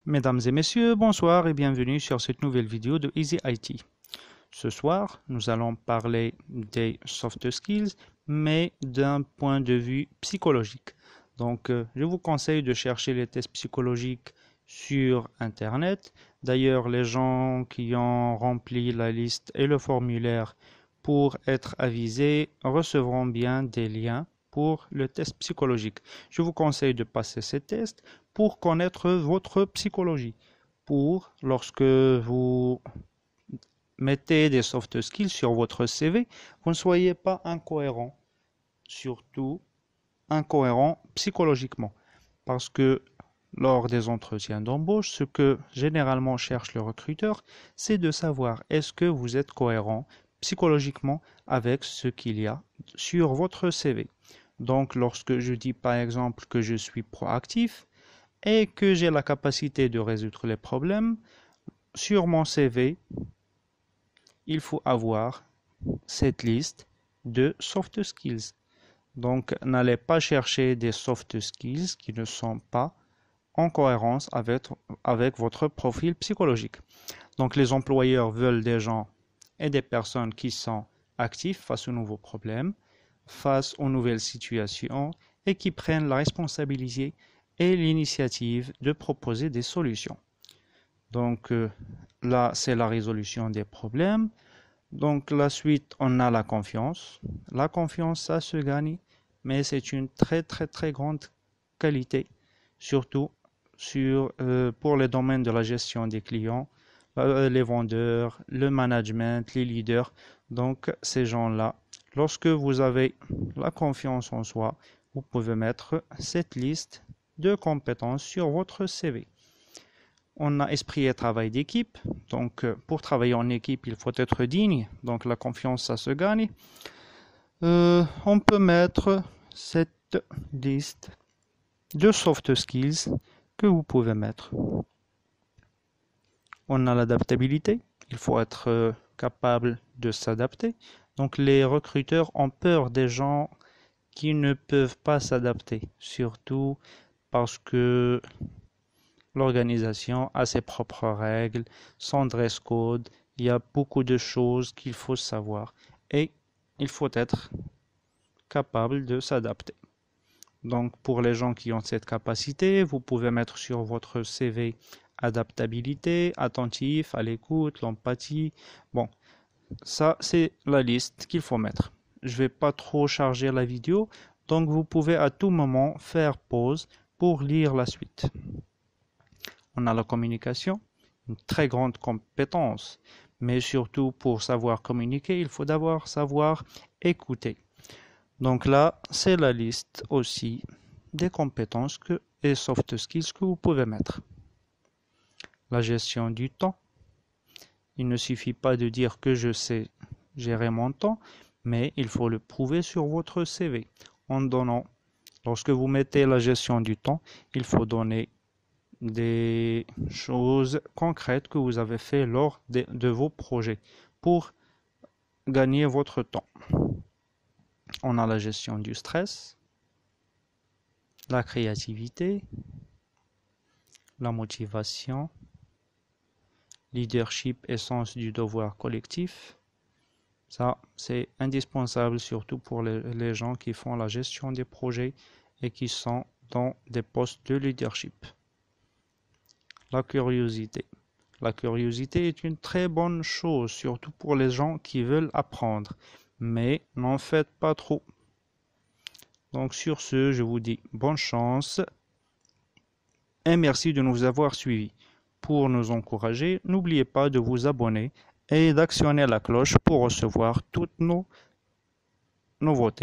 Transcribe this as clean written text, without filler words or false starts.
Mesdames et messieurs, bonsoir et bienvenue sur cette nouvelle vidéo de Easy IT. Ce soir, nous allons parler des soft skills, mais d'un point de vue psychologique. Donc, je vous conseille de chercher les tests psychologiques sur Internet. D'ailleurs, les gens qui ont rempli la liste et le formulaire pour être avisés recevront bien des liens pour le test psychologique. Je vous conseille de passer ces tests pour connaître votre psychologie. Pour lorsque vous mettez des soft skills sur votre CV, vous ne soyez pas incohérent, surtout incohérent psychologiquement. Parce que lors des entretiens d'embauche, ce que généralement cherche le recruteur, c'est de savoir est-ce que vous êtes cohérent psychologiquement avec ce qu'il y a sur votre CV. Donc, lorsque je dis par exemple que je suis proactif et que j'ai la capacité de résoudre les problèmes, sur mon CV, il faut avoir cette liste de soft skills. Donc, n'allez pas chercher des soft skills qui ne sont pas en cohérence avec votre profil psychologique. Donc, les employeurs veulent des gens et des personnes qui sont actifs face aux nouveaux problèmes, face aux nouvelles situations et qui prennent la responsabilité et l'initiative de proposer des solutions. Donc, là, c'est la résolution des problèmes. Donc, la suite, on a la confiance. La confiance, ça se gagne, mais c'est une très, très, très grande qualité, surtout pour les domaines de la gestion des clients, les vendeurs, le management, les leaders. Donc, ces gens-là, lorsque vous avez la confiance en soi, vous pouvez mettre cette liste de compétences sur votre CV. On a esprit et travail d'équipe. Donc, pour travailler en équipe, il faut être digne. Donc, la confiance, ça se gagne. On peut mettre cette liste de soft skills que vous pouvez mettre. On a l'adaptabilité. Il faut être capable de s'adapter. Donc, les recruteurs ont peur des gens qui ne peuvent pas s'adapter, surtout parce que l'organisation a ses propres règles, son dress code, il y a beaucoup de choses qu'il faut savoir et il faut être capable de s'adapter. Donc pour les gens qui ont cette capacité, vous pouvez mettre sur votre CV adaptabilité, attentif, à l'écoute, l'empathie. Bon, ça c'est la liste qu'il faut mettre. Je ne vais pas trop charger la vidéo, donc vous pouvez à tout moment faire pause pour lire la suite. On a la communication, une très grande compétence, mais surtout pour savoir communiquer, il faut d'abord savoir écouter. Donc là, c'est la liste aussi des compétences et soft skills que vous pouvez mettre. La gestion du temps. Il ne suffit pas de dire que je sais gérer mon temps, mais il faut le prouver sur votre CV en donnant. Lorsque vous mettez la gestion du temps, il faut donner des choses concrètes que vous avez fait lors de vos projets pour gagner votre temps. On a la gestion du stress, la créativité, la motivation, leadership et sens du devoir collectif. Ça, c'est indispensable surtout pour les gens qui font la gestion des projets et qui sont dans des postes de leadership. La curiosité. La curiosité est une très bonne chose, surtout pour les gens qui veulent apprendre, mais n'en faites pas trop. Donc sur ce, je vous dis bonne chance et merci de nous avoir suivis. Pour nous encourager, n'oubliez pas de vous abonner et d'actionner la cloche pour recevoir toutes nos nouveautés.